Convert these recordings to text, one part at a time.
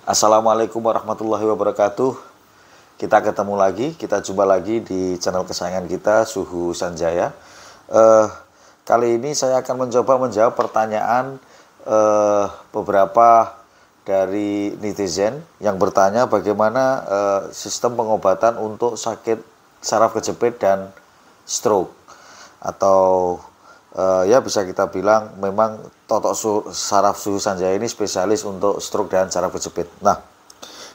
Assalamualaikum warahmatullahi wabarakatuh. Kita ketemu lagi, kita jumpa lagi di channel kesayangan kita, Suhu Sanjaya. Kali ini saya akan mencoba menjawab pertanyaan beberapa dari netizen yang bertanya bagaimana sistem pengobatan untuk sakit saraf kejepit dan stroke, atau ya bisa kita bilang memang saraf Suhu Sanjaya ini spesialis untuk stroke dan saraf kejepit. Nah,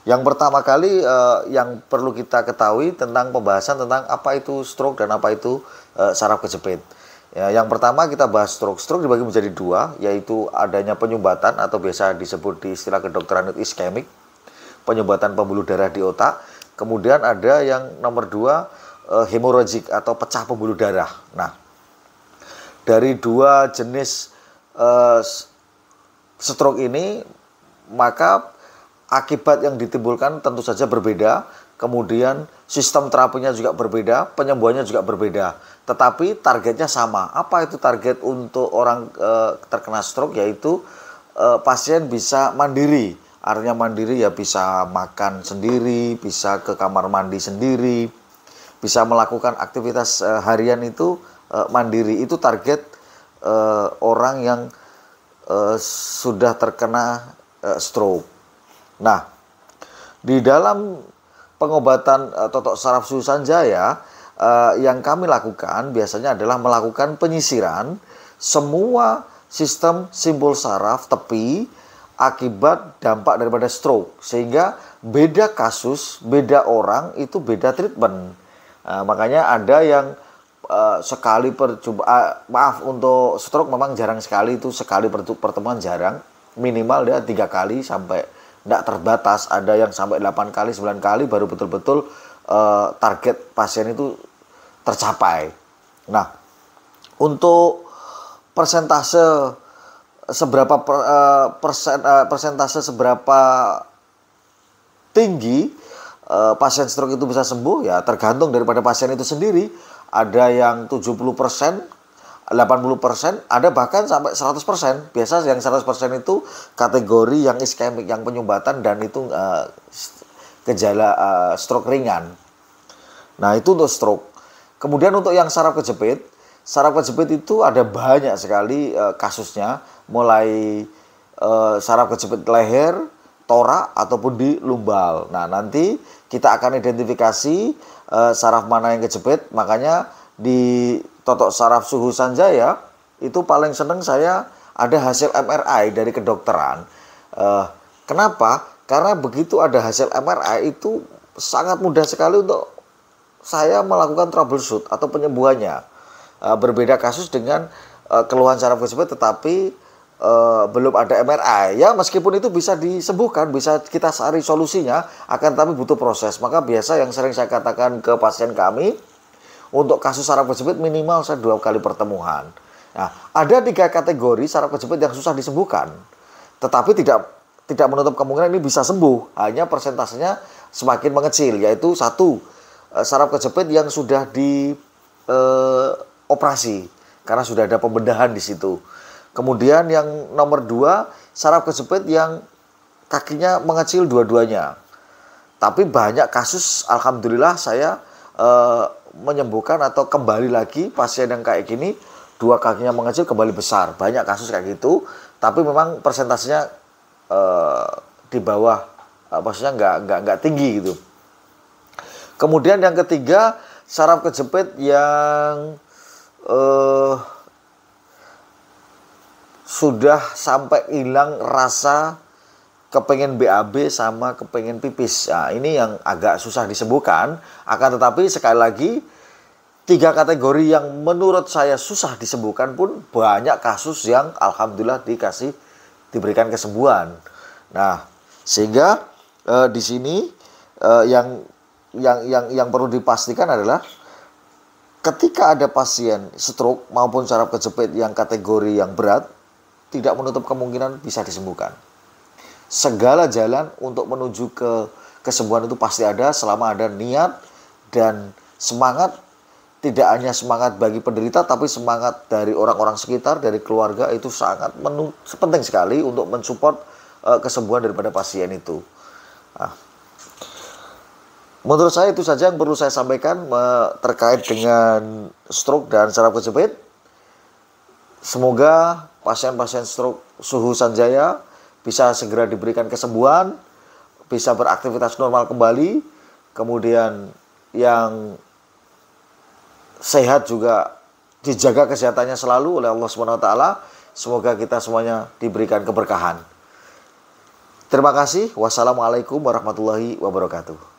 yang pertama kali yang perlu kita ketahui tentang pembahasan tentang apa itu stroke dan apa itu saraf kejepit. Ya, yang pertama kita bahas stroke. Stroke dibagi menjadi dua, yaitu adanya penyumbatan atau biasa disebut di istilah kedokteran itu iskemik, penyumbatan pembuluh darah di otak. Kemudian ada yang nomor dua, hemoragik atau pecah pembuluh darah. Nah, dari dua jenis stroke ini, maka akibat yang ditimbulkan tentu saja berbeda, kemudian sistem terapinya juga berbeda, penyembuhannya juga berbeda, tetapi targetnya sama. Apa itu target untuk orang terkena stroke? Yaitu pasien bisa mandiri. Artinya mandiri ya bisa makan sendiri, bisa ke kamar mandi sendiri, bisa melakukan aktivitas harian itu mandiri. Itu target orang yang sudah terkena stroke. Nah, di dalam pengobatan totok saraf Suhu Sanjaya yang kami lakukan biasanya adalah melakukan penyisiran semua sistem simpul saraf tepi akibat dampak daripada stroke, sehingga beda kasus, beda orang itu beda treatment. Makanya ada yang sekali percobaan, maaf, untuk stroke memang jarang sekali, itu sekali pertemuan jarang, minimal dia 3 kali sampai tidak terbatas, ada yang sampai 8 kali, 9 kali baru betul-betul target pasien itu tercapai. Nah, untuk persentase seberapa persentase seberapa tinggi pasien stroke itu bisa sembuh, ya tergantung daripada pasien itu sendiri. Ada yang 70%, 80%, ada bahkan sampai 100%. Biasa yang 100% itu kategori yang iskemik, yang penyumbatan, dan itu gejala stroke ringan. Nah, itu untuk stroke. Kemudian untuk yang saraf kejepit itu ada banyak sekali kasusnya, mulai saraf kejepit leher, torak, ataupun di lumbal. Nah, nanti kita akan identifikasi saraf mana yang kejepit. Makanya di totok saraf Suhu Sanjaya itu paling seneng saya ada hasil MRI dari kedokteran. Kenapa? Karena begitu ada hasil MRI itu sangat mudah sekali untuk saya melakukan troubleshoot atau penyembuhannya. Berbeda kasus dengan keluhan saraf kejepit tetapi belum ada MRI. Ya, meskipun itu bisa disembuhkan, bisa kita cari solusinya, akan tapi butuh proses. Maka biasa yang sering saya katakan ke pasien kami, untuk kasus saraf kejepit minimal saya 2 kali pertemuan. Nah, ada 3 kategori saraf kejepit yang susah disembuhkan, tetapi tidak menutup kemungkinan ini bisa sembuh. Hanya persentasenya semakin mengecil, yaitu 1, saraf kejepit yang sudah dioperasi karena sudah ada pembedahan di situ. Kemudian yang nomor 2, saraf kejepit yang kakinya mengecil dua-duanya. Tapi banyak kasus, alhamdulillah, saya menyembuhkan atau kembali lagi pasien yang kayak gini, 2 kakinya mengecil kembali besar. Banyak kasus kayak gitu, tapi memang persentasenya di bawah, maksudnya nggak tinggi gitu. Kemudian yang ketiga, saraf kejepit yang sudah sampai hilang rasa, kepengen BAB sama kepengen pipis. Nah, ini yang agak susah disembuhkan. Akan tetapi sekali lagi, 3 kategori yang menurut saya susah disembuhkan pun banyak kasus yang alhamdulillah diberikan kesembuhan. Nah, sehingga di sini yang perlu dipastikan adalah ketika ada pasien stroke maupun saraf kejepit yang kategori yang berat, tidak menutup kemungkinan bisa disembuhkan. Segala jalan untuk menuju ke kesembuhan itu pasti ada selama ada niat dan semangat. Tidak hanya semangat bagi penderita, tapi semangat dari orang-orang sekitar, dari keluarga, itu sangat penting sekali untuk mensupport kesembuhan daripada pasien itu. Nah, menurut saya itu saja yang perlu saya sampaikan terkait dengan stroke dan saraf kejepit. Semoga pasien-pasien stroke Suhu Sanjaya bisa segera diberikan kesembuhan, bisa beraktivitas normal kembali, kemudian yang sehat juga dijaga kesehatannya selalu oleh Allah SWT. Semoga kita semuanya diberikan keberkahan. Terima kasih. Wassalamualaikum warahmatullahi wabarakatuh.